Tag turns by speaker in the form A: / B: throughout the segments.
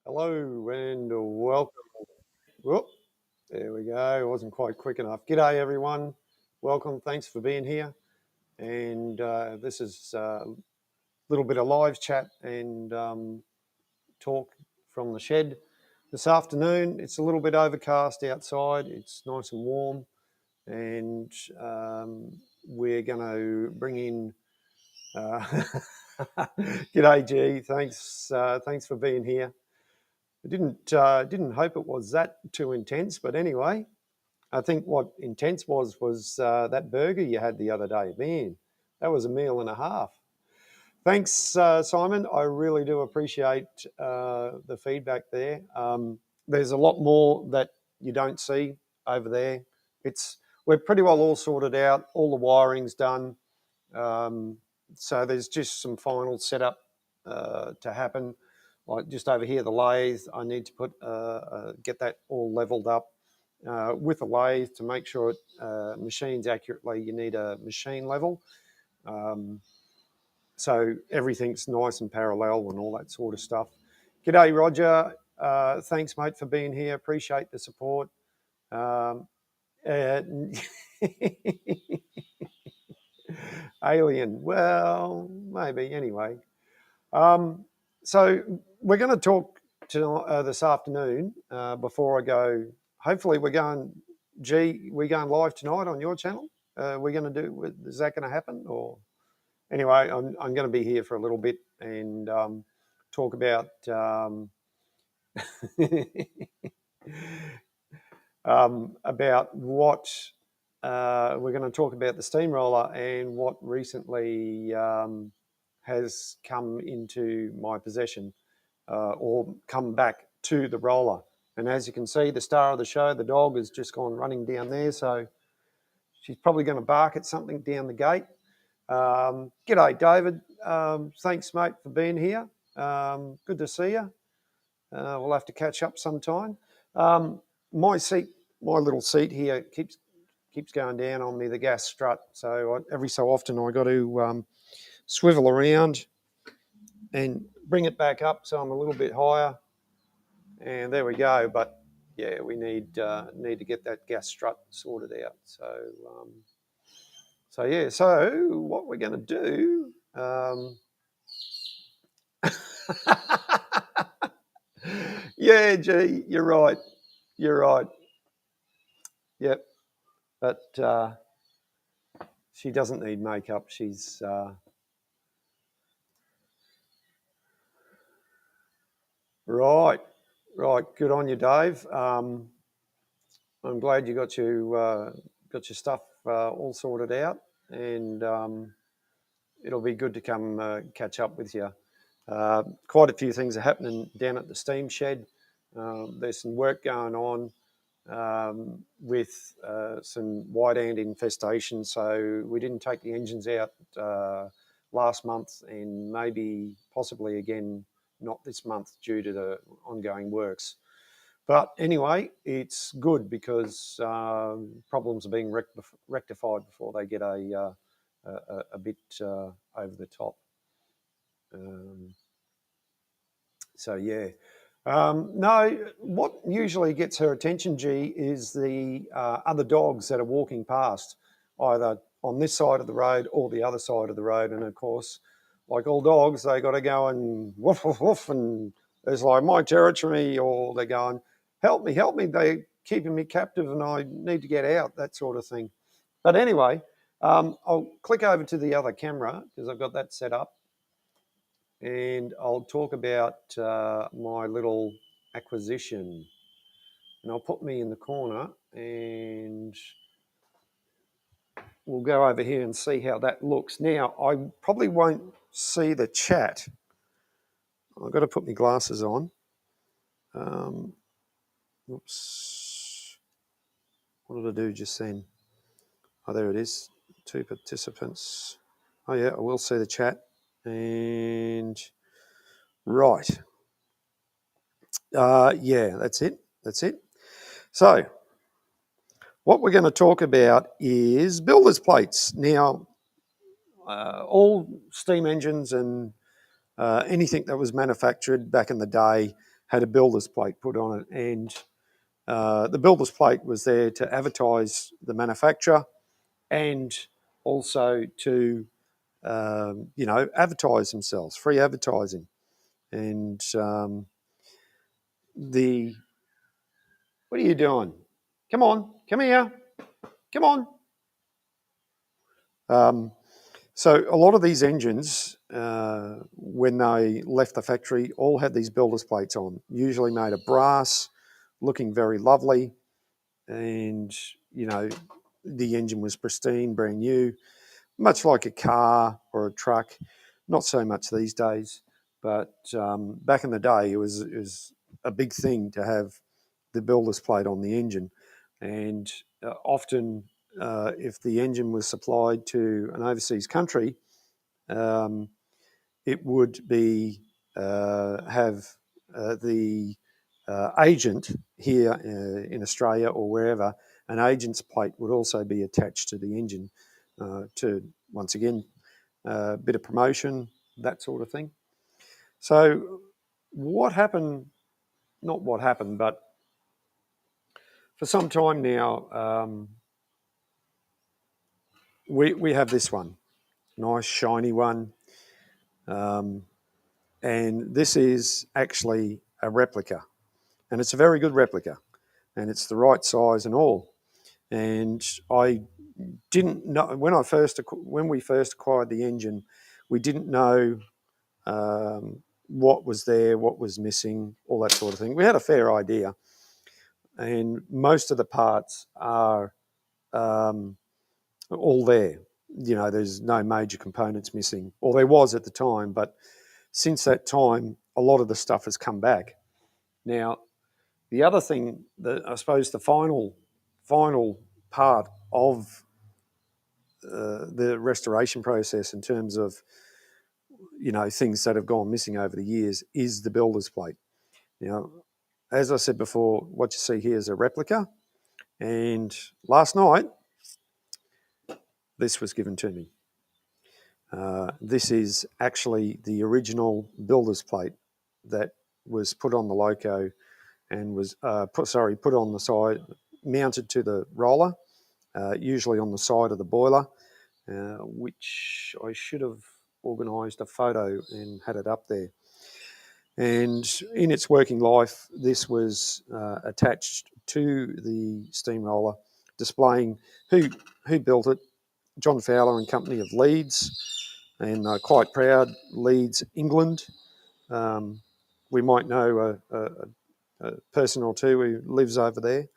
A: Hello and welcome. Whoop, there we go. It wasn't quite quick enough. G'day, everyone. Welcome. Thanks for being here. And this is a little bit of live chat and talk from the shed this afternoon. It's a little bit overcast outside. It's nice and warm. And we're going to bring in. G'day, G. Thanks for being here. I didn't hope it was that too intense, but anyway, I think what intense was that burger you had the other day. Man, that was a meal and a half. Thanks, Simon. I really do appreciate the feedback there. There's a lot more that you don't see over there. We're pretty well all sorted out. All the wiring's done. So there's just some final setup to happen. Like just over here, the lathe, I need to get that all leveled up with a lathe to make sure it machines accurately. You need a machine level. So everything's nice and parallel and all that sort of stuff. G'day, Roger. Thanks, mate, for being here. Appreciate the support. Alien. Well, maybe. Anyway. So we're going to talk this afternoon before I go. Hopefully, we're going live tonight on your channel. We're going to do. Is that going to happen? Or anyway, I'm going to be here for a little bit and talk about about what we're going to talk about the steamroller and what recently has come into my possession or come back to the roller. And as you can see, the star of the show, the dog, has just gone running down there. So she's probably going to bark at something down the gate. G'day, David. Thanks, mate, for being here. Good to see you. We'll have to catch up sometime. My little seat here keeps going down on me, the gas strut. So every so often I got to swivel around and bring it back up so I'm a little bit higher. And there we go. But yeah, we need to get that gas strut sorted out. So yeah. So what we're going to do? Yeah, gee, you're right. You're right. Yep. But she doesn't need makeup. She's right. Good on you, Dave. I'm glad you got your stuff all sorted out, and it'll be good to come catch up with you. Quite a few things are happening down at the steam shed. There's some work going on with some white ant infestation, so we didn't take the engines out last month, and maybe possibly again not this month due to the ongoing works. But anyway, it's good because problems are being rectified before they get a bit over the top. So yeah. No, what usually gets her attention, G, is the other dogs that are walking past, either on this side of the road or the other side of the road. And of course, like all dogs, they got to go and woof, woof, woof, and it's like my territory, or they're going, help me, they're keeping me captive and I need to get out, that sort of thing. But anyway, I'll click over to the other camera because I've got that set up. And I'll talk about my little acquisition. And I'll put me in the corner and we'll go over here and see how that looks. Now, I probably won't see the chat. I've got to put my glasses on. Oops. What did I do just then? Oh, there it is. 2 participants. Oh, yeah, I will see the chat. And right. Yeah, that's it. So, what we're going to talk about is builder's plates. Now, all steam engines and anything that was manufactured back in the day had a builder's plate put on it, and the builder's plate was there to advertise the manufacturer and also to advertise themselves, free advertising. And what are you doing? Come on, come here, come on. So a lot of these engines, when they left the factory, all had these builder's plates on, usually made of brass, looking very lovely. And, the engine was pristine, brand new, much like a car or a truck. Not so much these days, but back in the day, it was a big thing to have the builder's plate on the engine. And often, if the engine was supplied to an overseas country, it would be have the agent here in Australia or wherever, an agent's plate would also be attached to the engine to, once again, a bit of promotion, that sort of thing. So what happened, not what happened, but for some time now, we have this one, nice shiny one. And this is actually a replica, and it's a very good replica, and it's the right size and all. And I didn't know when we first acquired the engine, we didn't know what was there, what was missing, all that sort of thing. We had a fair idea, and most of the parts are all there. There's no major components missing, or there was at the time, but since that time, a lot of the stuff has come back. Now, the other thing that I suppose the final part of the restoration process in terms of things that have gone missing over the years is the builder's plate. Now, as I said before, what you see here is a replica, and last night this was given to me. This is actually the original builder's plate that was put on the loco and was put on the side, mounted to the roller, usually on the side of the boiler, which I should have organised a photo and had it up there. And in its working life, this was attached to the steamroller, displaying who built it, John Fowler and Company of Leeds, and quite proud, Leeds, England. We might know a person or two who lives over there,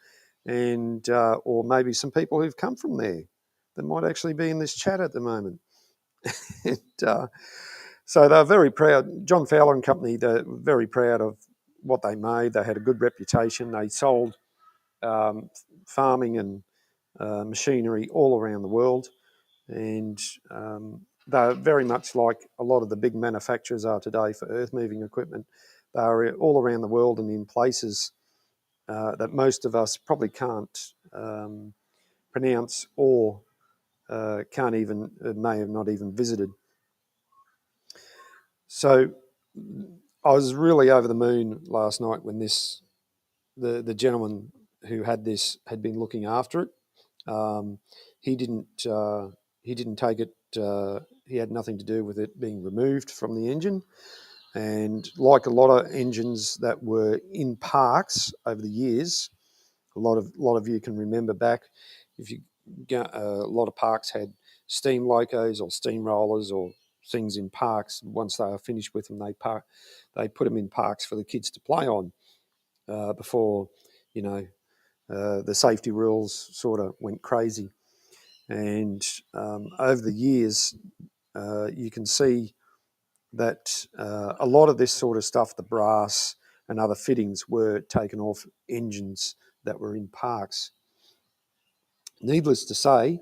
A: and or maybe some people who've come from there that might actually be in this chat at the moment. And, so they're very proud. John Fowler and Company, they're very proud of what they made. They had a good reputation. They sold farming and machinery all around the world, and they're very much like a lot of the big manufacturers are today for earth-moving equipment. They're all around the world and in places that most of us probably can't pronounce or can't even, may have not even visited. So I was really over the moon last night when the gentleman who had this had been looking after it. He didn't take it. He had nothing to do with it being removed from the engine. And like a lot of engines that were in parks over the years, a lot of you can remember back. If you a lot of parks had steam locos or steam rollers or things in parks. Once they were finished with them, they put them in parks for the kids to play on before the safety rules sort of went crazy. And over the years, you can see that a lot of this sort of stuff, the brass and other fittings, were taken off engines that were in parks. Needless to say,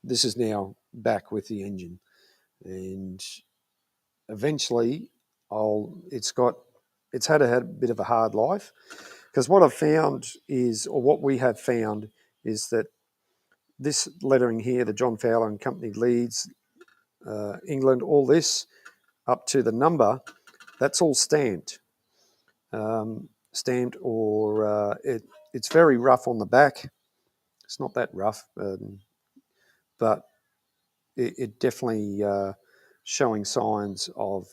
A: this is now back with the engine, and eventually it's had a bit of a hard life, because what I've found is, or what we have found is that this lettering here, the John Fowler and Company, Leeds, England, all this, up to the number, that's all stamped. Stamped, or it's very rough on the back. It's not that rough, but it definitely showing signs of,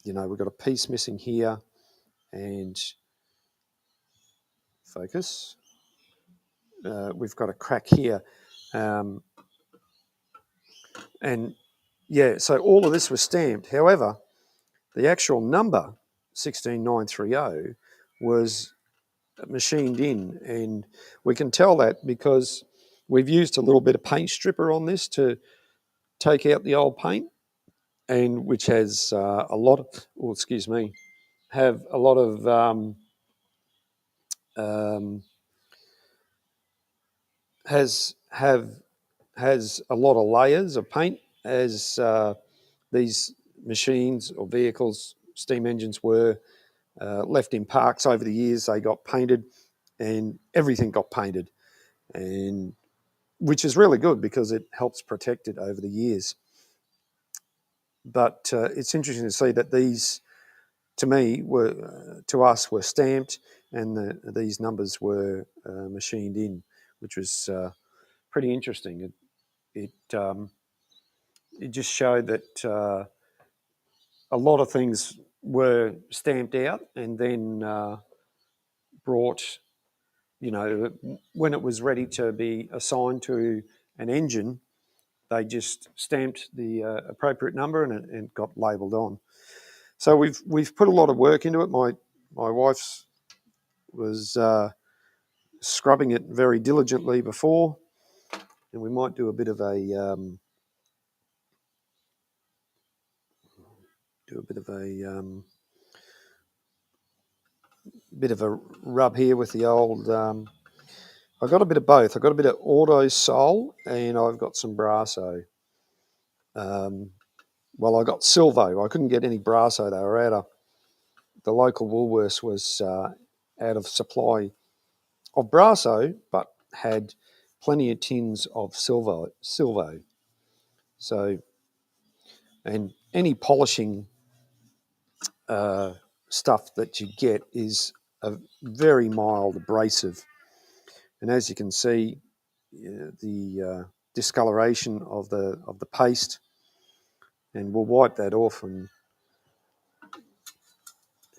A: we've got a piece missing here, and focus. We've got a crack here, and yeah, so all of this was stamped. However, the actual number 16930 was machined in, and we can tell that because we've used a little bit of paint stripper on this to take out the old paint, and which has a lot of, have a lot of has a lot of layers of paint, as these machines or vehicles, steam engines, were left in parks over the years. They got painted, and everything got painted, and which is really good because it helps protect it over the years. But it's interesting to see that these, to me, to us, were stamped, and these numbers were machined in, which was pretty interesting. It just showed that a lot of things were stamped out and then brought, when it was ready to be assigned to an engine, they just stamped the appropriate number, and it got labelled on. So we've put a lot of work into it. My wife was scrubbing it very diligently before, and we might do a bit of a rub here with the old. I've got a bit of both. I've got a bit of Autosol, and I've got some Brasso. Well, I got Silvo. I couldn't get any Brasso. They were out of, the local Woolworths was out of supply of Brasso, but had plenty of tins of Silvo. So, and any polishing stuff that you get is a very mild abrasive, and as you can see, the discoloration of the paste, and we'll wipe that off and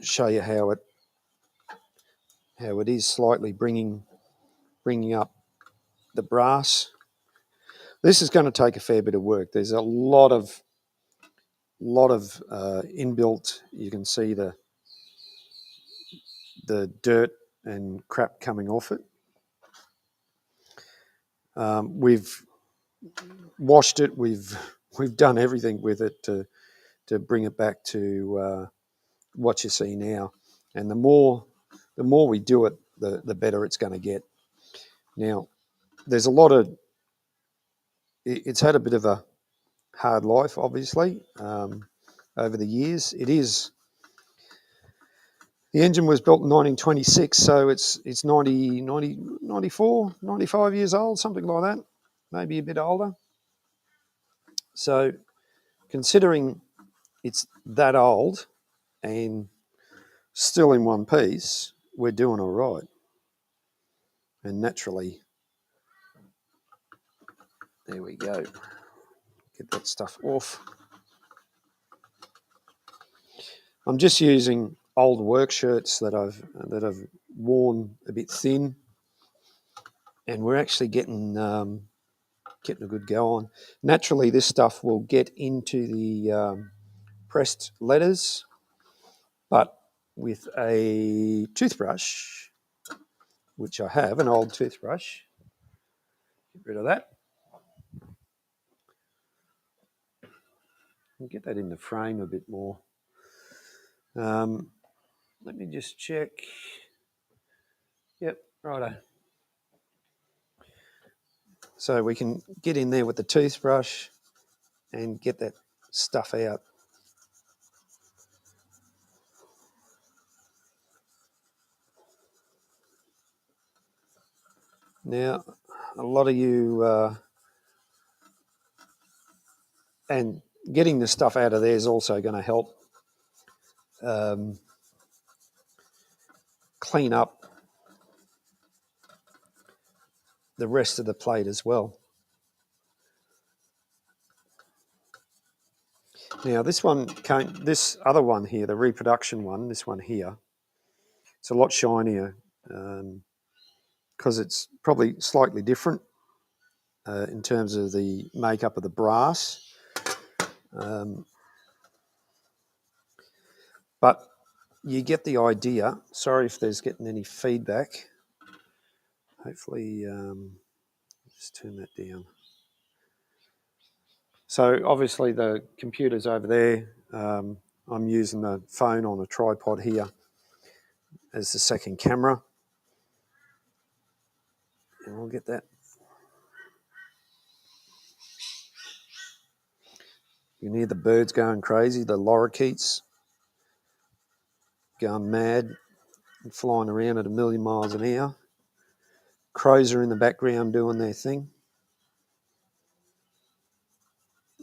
A: show you how it is slightly bringing up the brass. This is going to take a fair bit of work. There's a lot of inbuilt. You can see the dirt and crap coming off it. We've washed it. We've done everything with it to bring it back to what you see now. And the more we do it, the better it's going to get. Now, there's a lot of. It's had a bit of a hard life, obviously, over the years. It is. The engine was built in 1926, so it's 90, 94, 95 years old, something like that, maybe a bit older. So considering it's that old and still in one piece, we're doing all right. And naturally, there we go. Get that stuff off. I'm just using old work shirts that I've worn a bit thin, and we're actually getting a good go on. Naturally, this stuff will get into the pressed letters, but with a toothbrush, which I have, an old toothbrush, get rid of that. And get that in the frame a bit more. Let me just check. Yep, righto. So we can get in there with the toothbrush and get that stuff out. Now, a lot of you, and getting the stuff out of there is also going to help clean up the rest of the plate as well. Now this other one here, the reproduction one, this one here, it's a lot shinier because it's probably slightly different in terms of the makeup of the brass. But you get the idea. Sorry if there's getting any feedback. Hopefully, just turn that down. So obviously the computer's over there. I'm using the phone on a tripod here as the second camera. And we'll get that. You can hear the birds going crazy, the lorikeets going mad and flying around at 1,000,000 miles an hour. Crows are in the background doing their thing.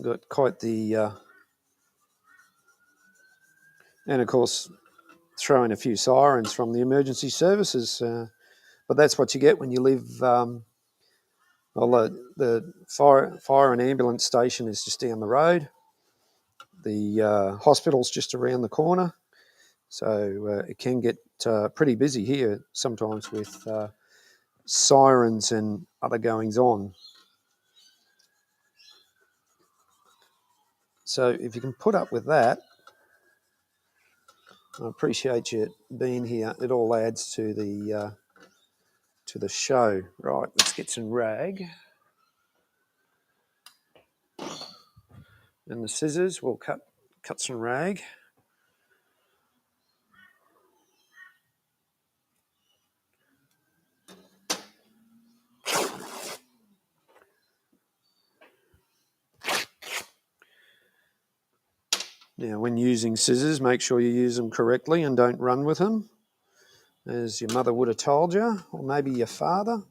A: Got quite the... and of course, throwing a few sirens from the emergency services. But that's what you get when you live... well, the fire and ambulance station is just down the road. The hospital's just around the corner. So it can get pretty busy here sometimes with sirens and other goings on. So if you can put up with that, I appreciate you being here. It all adds to the show. Right, let's get some rag. And the scissors, we'll cut some rag. Now, when using scissors, make sure you use them correctly and don't run with them, as your mother would have told you, or maybe your father.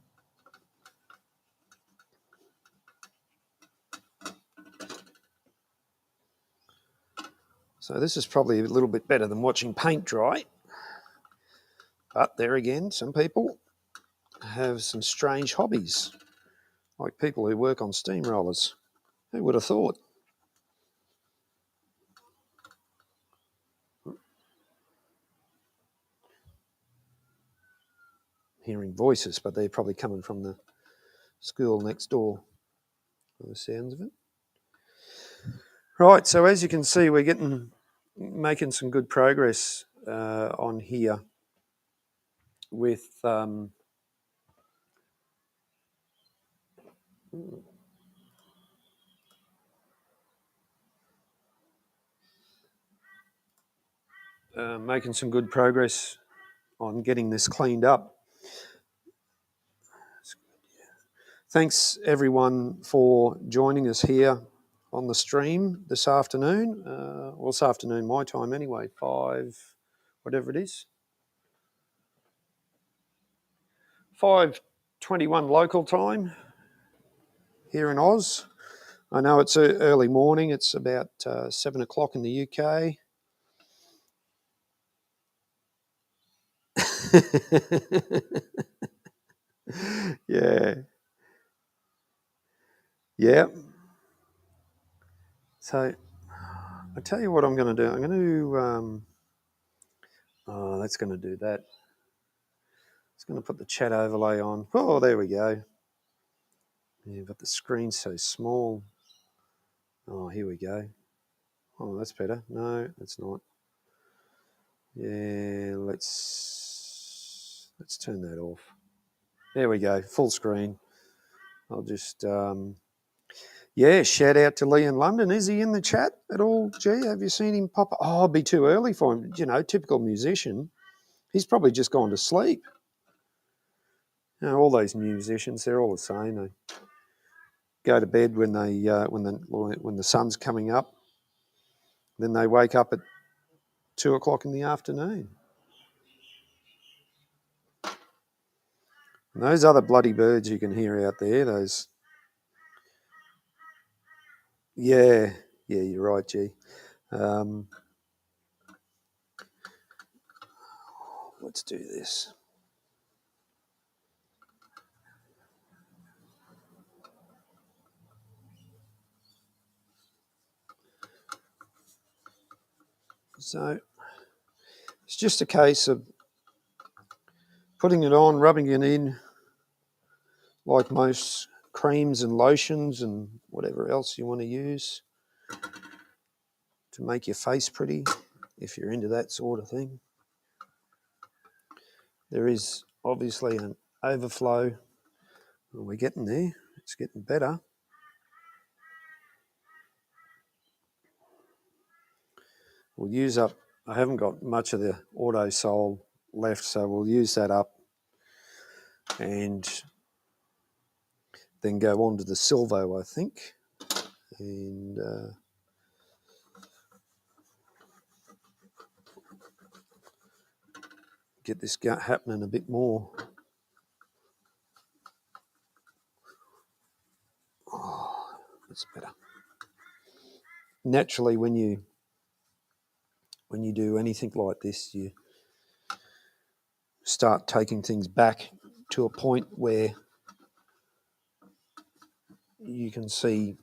A: So this is probably a little bit better than watching paint dry. But there again, some people have some strange hobbies, like people who work on steamrollers. Who would have thought? Hearing voices, but they're probably coming from the school next door, by the sounds of it. Right, so as you can see, we're making some good progress on here with making some good progress on getting this cleaned up. Thanks everyone for joining us here on the stream this afternoon. Well, this afternoon my time anyway, 5, whatever it is. 5:21 local time here in Oz. I know it's early morning. It's about 7 o'clock in the UK. Yeah. Yeah. So I tell you what I'm going to do. I'm going to... oh, that's going to do that. It's going to put the chat overlay on. Oh, there we go. Yeah, but the screen's so small. Oh, here we go. Oh, that's better. No, that's not. Yeah, let's turn that off. There we go, full screen. I'll just, yeah, shout out to Lee in London. Is he in the chat at all, G? Have you seen him pop up? Oh, it'd be too early for him. You know, typical musician. He's probably just gone to sleep. You know, all those musicians, they're all the same. They go to bed when the sun's coming up. Then they wake up at 2 o'clock in the afternoon. And those other bloody birds you can hear out there, those... Yeah, Yeah, you're right, G. Let's do this. So it's just a case of putting it on, rubbing it in, like most creams and lotions and whatever else you want to use to make your face pretty, if you're into that sort of thing. There is obviously an overflow. We're getting there. It's getting better. We'll use up, I haven't got much of the Autosol left, so we'll use that up and then go on to the Silvo, I think. And get this happening a bit more. Oh, that's better. Naturally, when you do anything like this, you start taking things back to a point where you can see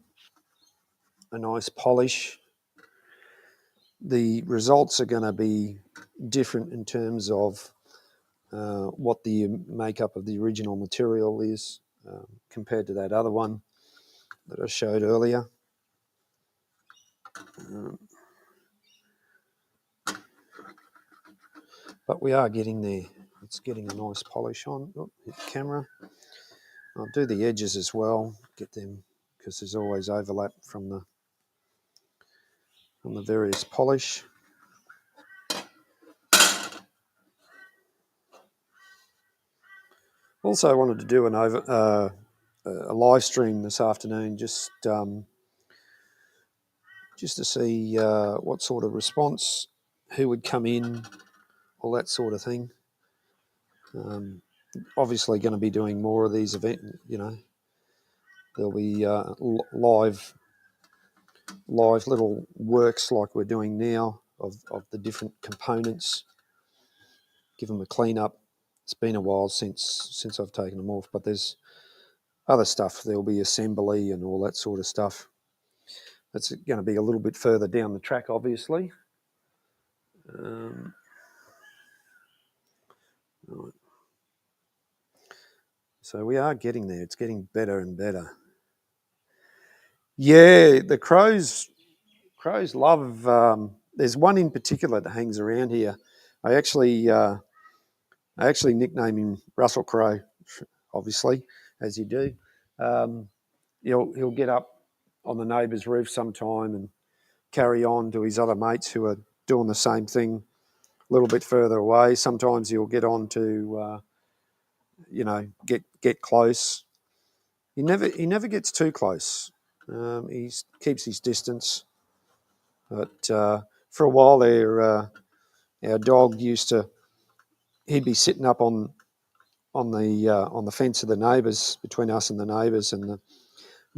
A: a nice polish. The results are going to be different in terms of what the makeup of the original material is compared to that other one that I showed earlier. But we are getting there. It's getting a nice polish on. Oh, hit the camera. I'll do the edges as well, get them, because there's always overlap from the various polish. Also, I wanted to do a live stream this afternoon, just to see what sort of response, who would come in, all that sort of thing. Obviously, going to be doing more of these events. You know, there'll be live little works like we're doing now of the different components. Give them a clean up. It's been a while since I've taken them off, but there's other stuff. There'll be assembly and all that sort of stuff. That's going to be a little bit further down the track, obviously. Right. So we are getting there. It's getting better and better. Yeah, the crows love. There's one in particular that hangs around here. I actually nickname him Russell Crowe, obviously, as you do. He'll get up on the neighbour's roof sometime and carry on to his other mates who are doing the same thing a little bit further away. Sometimes he'll get on to, get close. He never gets too close. He keeps his distance. But for a while there, our dog he'd be sitting up on the fence of the neighbours, between us and the neighbours, and the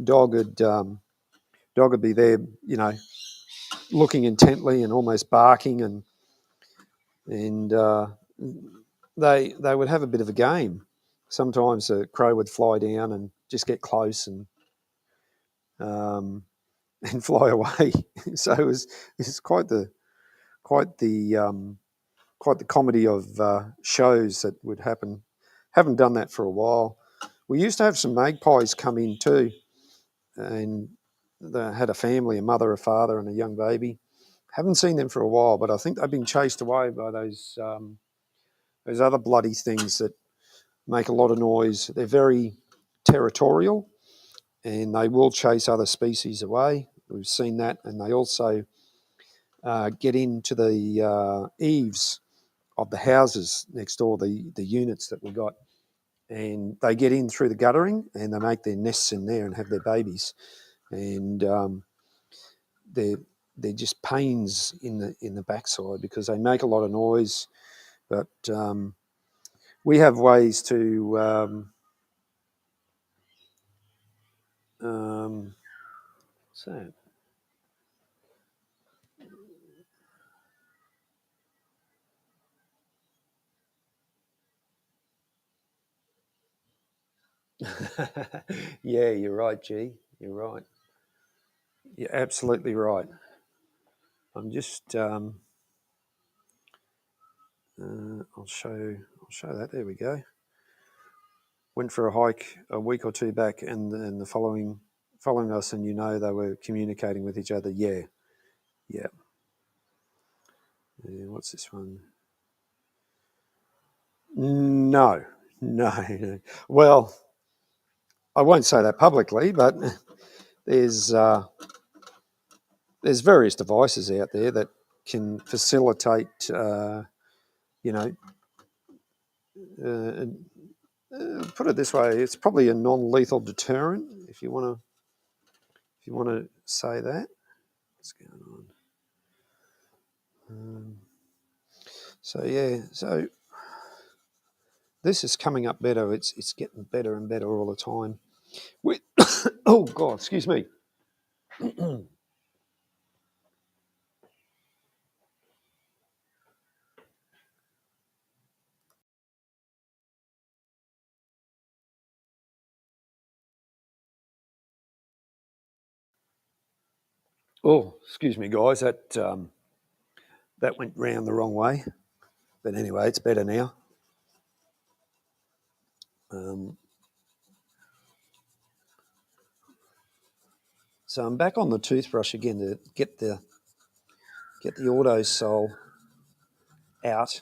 A: dog would be there, looking intently and almost barking, and they would have a bit of a game. Sometimes a crow would fly down and just get close and fly away. So it was quite the comedy of shows that would happen. Haven't done that for a while. We used to have some magpies come in too, and they had a family, a mother, a father, and a young baby. Haven't seen them for a while, but I think they've been chased away by those other bloody things that make a lot of noise. They're very territorial, and they will chase other species away. We've seen that, and they also get into the eaves of the houses next door, the units that we got, and they get in through the guttering and they make their nests in there and have their babies, and they're just pains in the backside because they make a lot of noise. But we have ways to what's that? Yeah, you're right, G. You're right. You're absolutely right. I'm just. I'll show that. There we go. Went for a hike a week or two back, and the following us, and they were communicating with each other. Yeah, yeah. Yeah, what's this one? No, no, no. Well, I won't say that publicly, but there's uh, there's various devices out there that can facilitate, you know, uh, put it this way, it's probably a non-lethal deterrent if you want to say that. What's going on? So yeah, so this is coming up better. It's getting better and better all the time. We, oh God, excuse me. Oh, excuse me, guys. That went round the wrong way. But anyway, it's better now. Um, so I'm back on the toothbrush again to get the auto sole out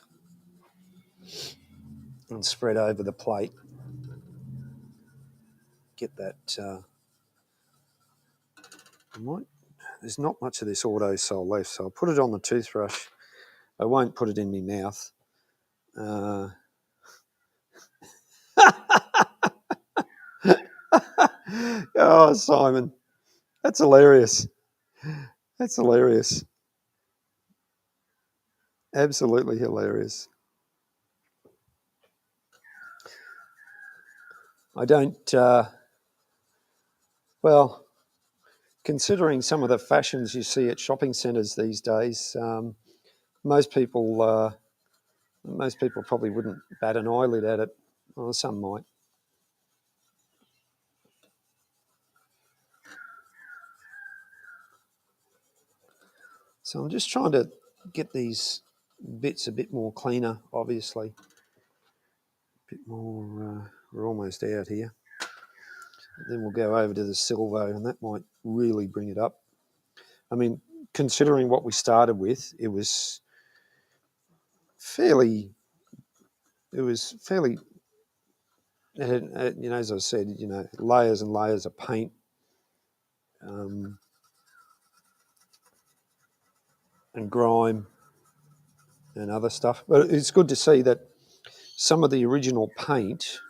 A: and spread over the plate. Get that. There's not much of this auto sole left, so I'll put it on the toothbrush. I won't put it in my mouth. Oh, Simon, that's hilarious. That's hilarious. Absolutely hilarious. I don't. Well, considering some of the fashions you see at shopping centres these days, most people probably wouldn't bat an eyelid at it. Well, some might. So I'm just trying to get these bits a bit more cleaner, obviously. A bit more, we're almost out here. Then we'll go over to the Silvo, and that might really bring it up. I mean, considering what we started with, it was fairly, as I said, layers and layers of paint. And grime and other stuff. But it's good to see that some of the original paint,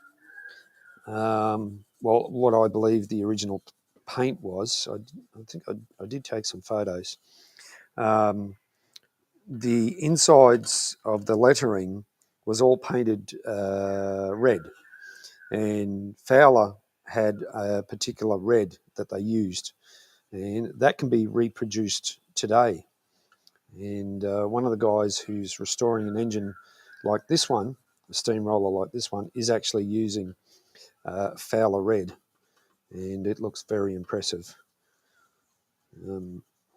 A: what I believe the original paint was, I think I did take some photos. The insides of the lettering was all painted red, and Fowler had a particular red that they used, and that can be reproduced today. And one of the guys who's restoring an engine like this one, a steamroller like this one, is actually using Fowler red, and it looks very impressive.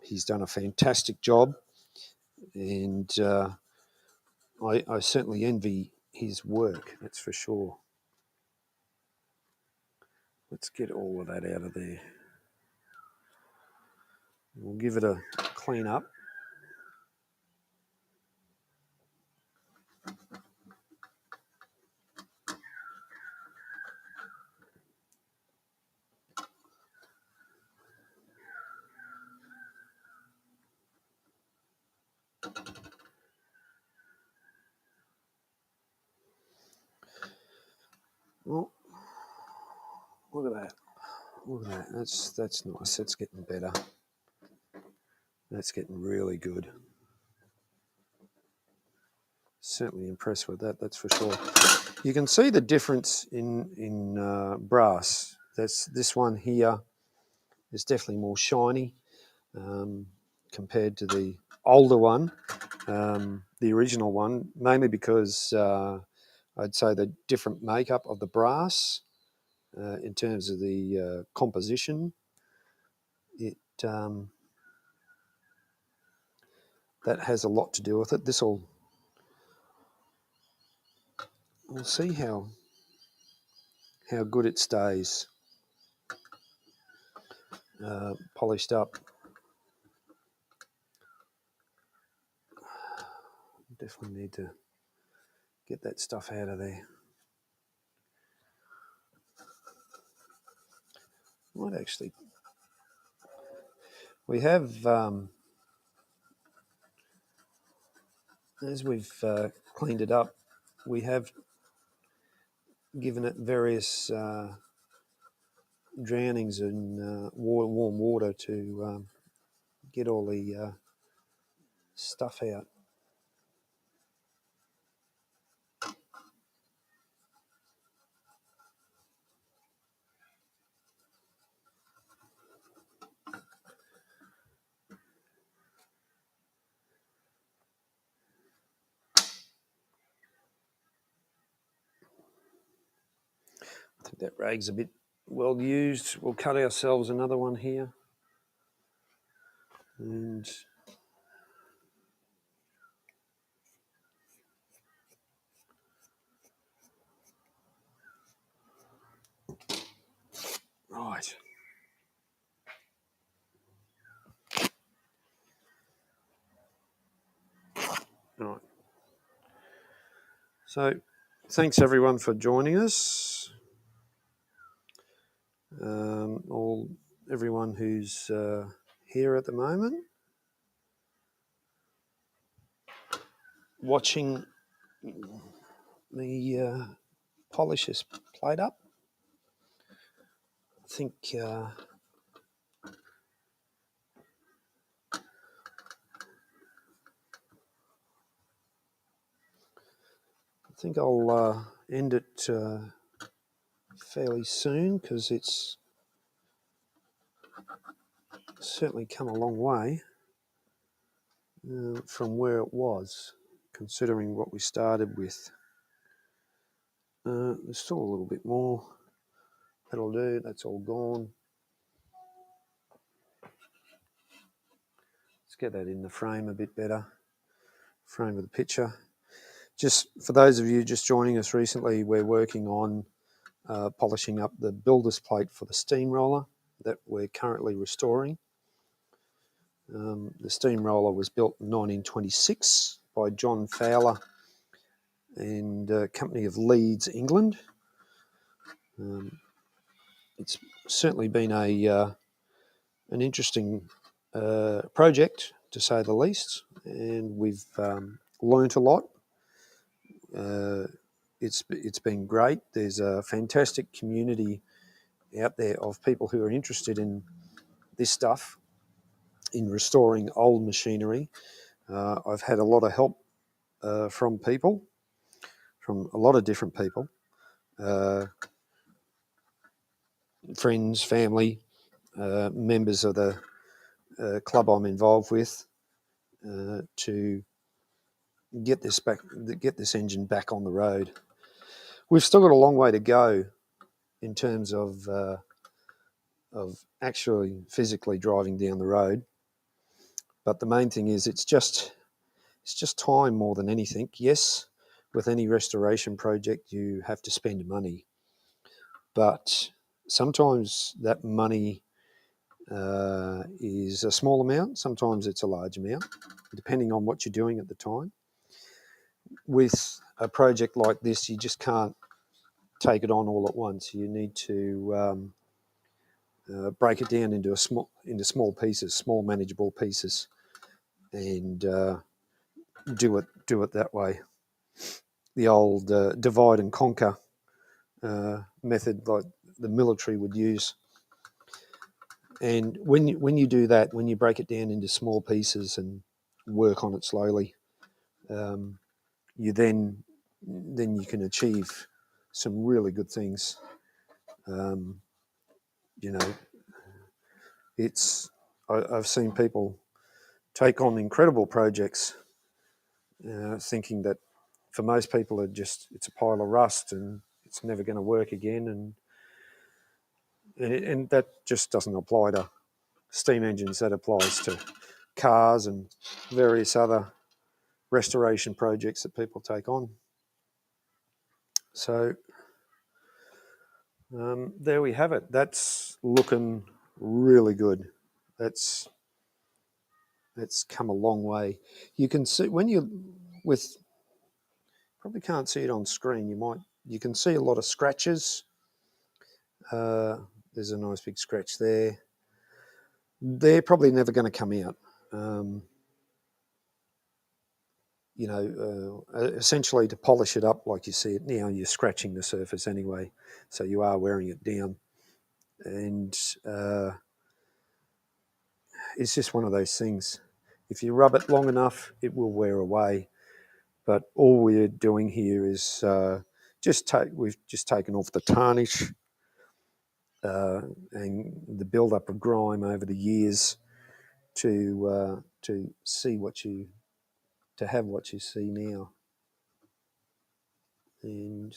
A: He's done a fantastic job, and I certainly envy his work, that's for sure. Let's get all of that out of there. We'll give it a clean up. Well, look at that. Look at that. That's nice. That's getting better. That's getting really good. Certainly impressed with that. That's for sure. You can see the difference in brass. This one here is definitely more shiny compared to the older one, the original one, mainly because I'd say the different makeup of the brass. in terms of the composition. It that has a lot to do with it. We'll see how good it stays polished up. Definitely need to get that stuff out of there. Might actually, we have, as we've cleaned it up, we have given it various drownings in warm water to get all the stuff out. I think that rag's a bit well used. We'll cut ourselves another one here. And right. Right. So thanks everyone for joining us. Everyone who's here at the moment, watching me polish this plate up. I think I'll end it fairly soon, because it's certainly come a long way from where it was, considering what we started with. There's still a little bit more. That'll do. That's all gone. Let's get that in the frame a bit better. Frame of the picture. Just for those of you just joining us recently, we're working on polishing up the builder's plate for the steamroller that we're currently restoring. The steamroller was built in 1926 by John Fowler and a company of Leeds, England. It's certainly been an interesting project, to say the least, and we've learnt a lot. It's been great. There's a fantastic community out there of people who are interested in this stuff, in restoring old machinery. I've had a lot of help from a lot of different people, friends, family, members of the club I'm involved with, to get this engine back on the road. We've still got a long way to go in terms of actually physically driving down the road, but the main thing is it's just time more than anything. Yes, with any restoration project you have to spend money, but sometimes that money is a small amount, sometimes it's a large amount, depending on what you're doing at the time. With a project like this, you just can't take it on all at once. You need to break it down into small pieces, small manageable pieces, and do it that way. The old divide and conquer method, like the military would use. And when you do that, when you break it down into small pieces and work on it slowly, you then you can achieve some really good things. I've seen people take on incredible projects, thinking that for most people it's a pile of rust and it's never going to work again. And and that just doesn't apply to steam engines. That applies to cars and various other restoration projects that people take on. So there we have it. That's looking really good. That's come a long way. You can see when you with probably can't see it on screen. You can see a lot of scratches. There's a nice big scratch there. They're probably never going to come out. Essentially to polish it up like you see it now, you're scratching the surface anyway, so you are wearing it down. And it's just one of those things. If you rub it long enough, it will wear away. But all we're doing here is we've just taken off the tarnish and the build-up of grime over the years to see to have what you see now. And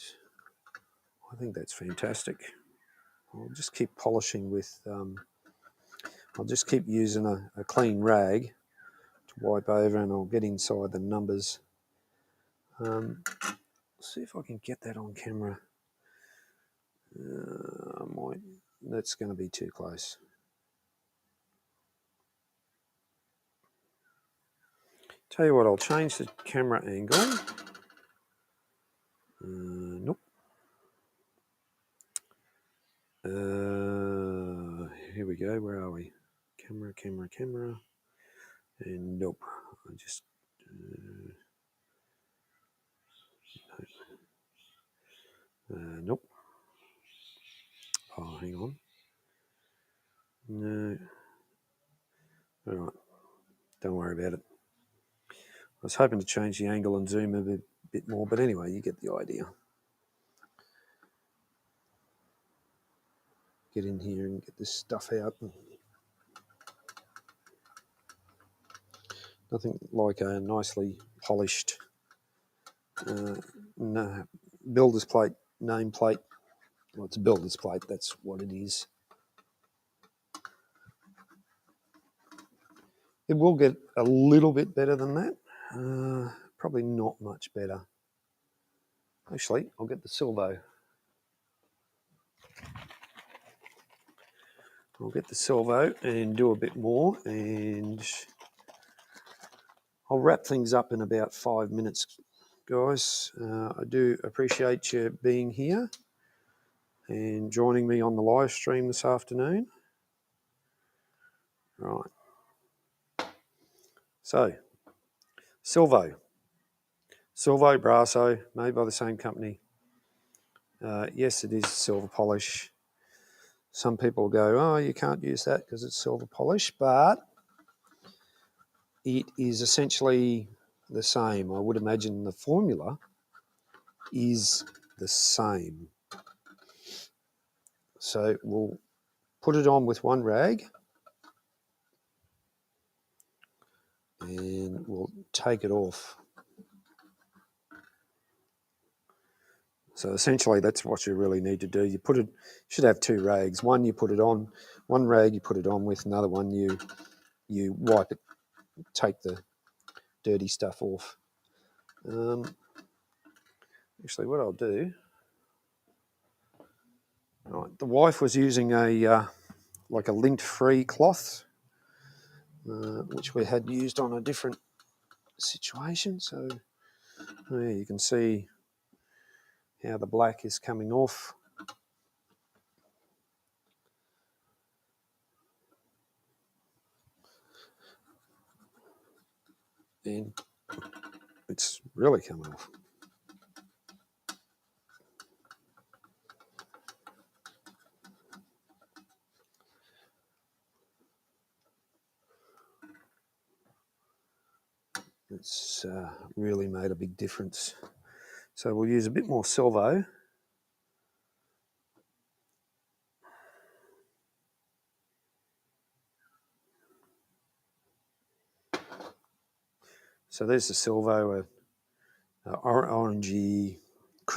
A: I think that's fantastic. I'll just keep polishing with, I'll just keep using a clean rag to wipe over, and I'll get inside the numbers. See if I can get that on camera. That's going to be too close. Tell you what, I'll change the camera angle. Nope. Here we go. Where are we? Camera. And nope. I just... nope. Oh, hang on. No. All right. Don't worry about it. I was hoping to change the angle and zoom a bit more, but anyway, you get the idea. Get in here and get this stuff out. Nothing like a nicely polished builder's plate, nameplate. Well, it's a builder's plate, that's what it is. It will get a little bit better than that. Probably not much better. Actually, I'll get the Silvo. I'll get the Silvo and do a bit more, and I'll wrap things up in about 5 minutes, guys. I do appreciate you being here and joining me on the live stream this afternoon. Right. So, Silvo Brasso, made by the same company. Yes, it is silver polish. Some people go, oh, you can't use that because it's silver polish, but it is essentially the same. I would imagine the formula is the same. So we'll put it on with one rag and we'll take it off. So essentially that's what you really need to do. You should have two rags. One you put it on, one rag you put it on with, another one you wipe it, take the dirty stuff off. Actually, what I'll do, right, the wife was using like a lint-free cloth, which we had used on a different situation. So there you can see how the black is coming off. And it's really coming off. It's really made a big difference. So we'll use a bit more Silvo. So there's the Silvo, orangey,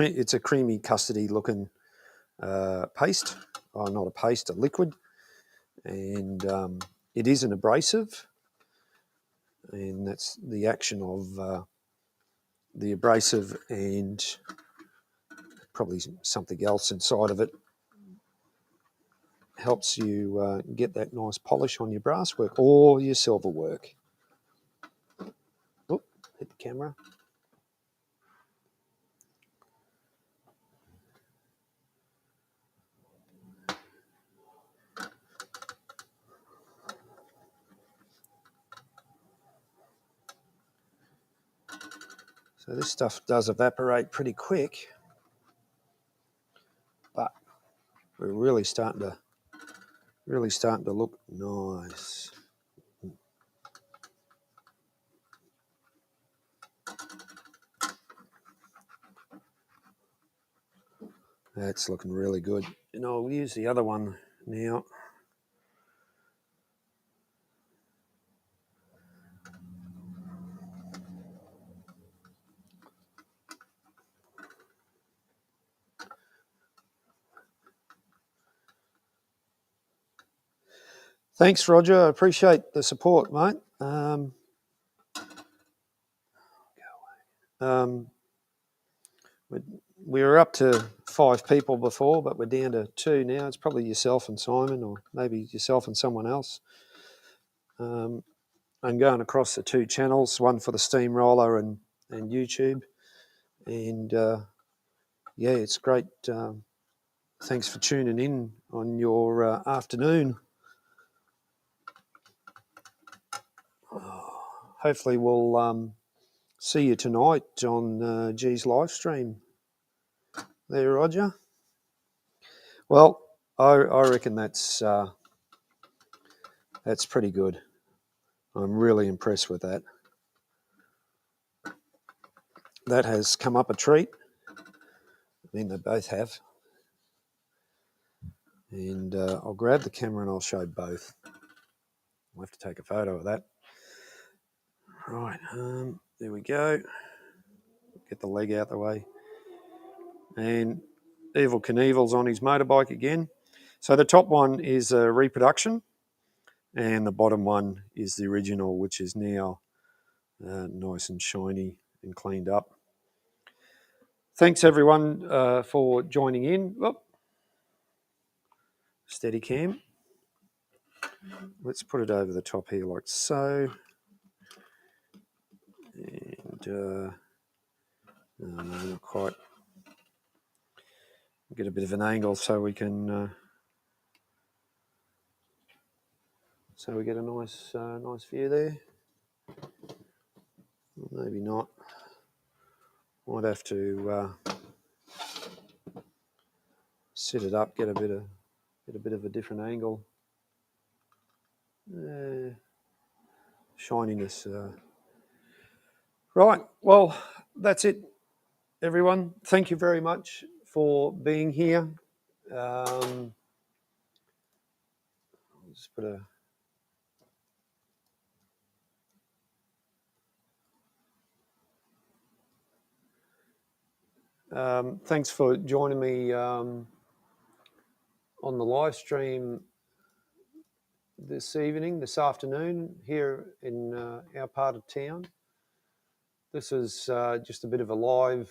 A: it's a creamy custody looking paste not a paste, a liquid, and it is an abrasive, and that's the action of the abrasive and probably something else inside of it helps you get that nice polish on your brass work or your silver work. Oop, hit the camera. So this stuff does evaporate pretty quick, but we're really starting to look nice. That's looking really good. And I'll use the other one now. Thanks, Roger. I appreciate the support, mate. We were up to 5 people before, but we're down to 2 now. It's probably yourself and Simon, or maybe yourself and someone else. I'm going across the 2 channels, one for the Steamroller and YouTube. And yeah, it's great. Thanks for tuning in on your afternoon. Hopefully we'll see you tonight on G's live stream. There, Roger. Well, I reckon that's pretty good. I'm really impressed with that. That has come up a treat. I mean, they both have. And I'll grab the camera and I'll show both. I'll have to take a photo of that. Right, there we go. Get the leg out the way. And Evel Knievel's on his motorbike again. So the top one is a reproduction, and the bottom one is the original, which is now nice and shiny and cleaned up. Thanks everyone for joining in. Oh, steady cam. Let's put it over the top here like so. And not quite. Get a bit of an angle so we can so we get a nice nice view there. Maybe not. Might have to set it up, get a bit of a different angle. Shininess. Right. Well, that's it, everyone. Thank you very much for being here. I'll just put a. Thanks for joining me on the live stream this afternoon here in our part of town. This is just a bit of a live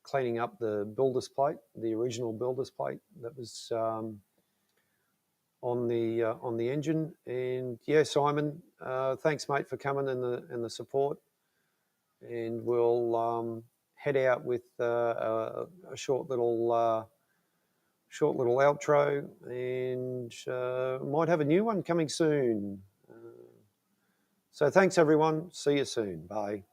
A: cleaning up the builder's plate, the original builder's plate that was on the engine. And yeah, Simon, thanks, mate, for coming and the support. And we'll head out with a short little outro, and might have a new one coming soon. So thanks, everyone. See you soon. Bye.